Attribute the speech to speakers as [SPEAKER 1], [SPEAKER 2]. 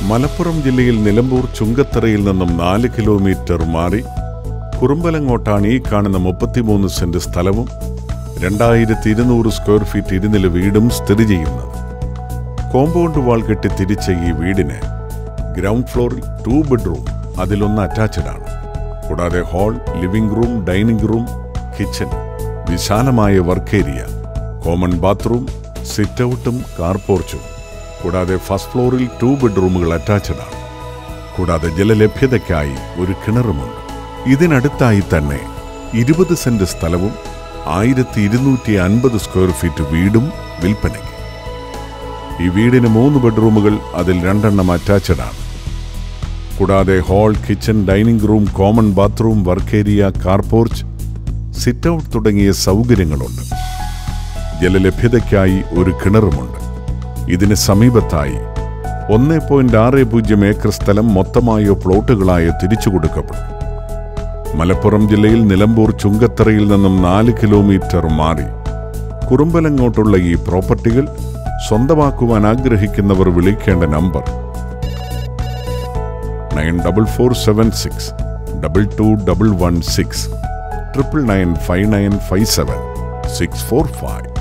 [SPEAKER 1] മലപ്പുറം ജില്ലയിൽ നിലമ്പൂർ ചുങ്കത്തറയിൽ നിന്നും 4 കിലോമീറ്റർ മാറി കുറുമ്പലങ്ങോട്ടാണ് ഈ കാണുന്ന 33 സെന്റ് സ്ഥലവും 2200 സ്ക്വയർ ഫീറ്റ് ഇരുനില വീടും സ്ഥിതി ചെയ്യുന്നത്. കോമ്പൗണ്ട് വാൾ കെട്ടി തിരിച്ച ഈ വീടിന് ഗ്രൗണ്ട് ഫ്ലോറിൽ 2 ബെഡ്റൂം, അതിലൊന്ന് അറ്റാച്ച്ഡ് ആണ്. കൂടാതെ hall, living room, dining room, kitchen, വിശാലമായ work area, common bathroom, sit ഔട്ടും കാർ പോർച്ചും. കൂടാതെ ഫസ്റ്റ് ഫ്ലോറിൽ 2 ബെഡ്റൂമുകൾ അറ്റാച്ച്ഡ് ആണ്. കൂടാതെ ജലലഭ്യതയ്ക്കായി ഒരു കിണറുമുണ്ട്. ഇതിനടുത്തായി തന്നെ 20 സെന്റ് സ്ഥലവും 1250 സ്ക്വയർ ഫീറ്റ് വീടും വിൽപ്പനയ്ക്ക്. ഈ വീടിന് 3 ബെഡ്റൂമുകൾ, അതിൽ 2 എണ്ണം അറ്റാച്ച്ഡ് ആണ്. കൂടാതെ hall, kitchen, dining room, common bathroom, work area, car porch, sit out തുടങ്ങിയ സൗകര്യങ്ങളുണ്ട്. ജലലഭ്യതയ്ക്കായി ഒരു കിണറുമുണ്ട്. ഇതിന് സമീപത്തായി 1.60 ഏക്കർ സ്ഥലം മൊത്തമായോ പ്ലോട്ടുകളായോ തിരിച്ചു കൊടുക്കപ്പെടും. മലപ്പുറം ജില്ലയിൽ നിലമ്പൂർ ചുങ്കത്തറയിൽ നിന്നും 4 കിലോമീറ്റർ മാറി കുറുമ്പലങ്ങോട്ടുള്ള ഈ പ്രോപ്പർട്ടികൾ സ്വന്തമാക്കുവാൻ ആഗ്രഹിക്കുന്നവർ വിളിക്കേണ്ട നമ്പർ 9447622116 9995957645.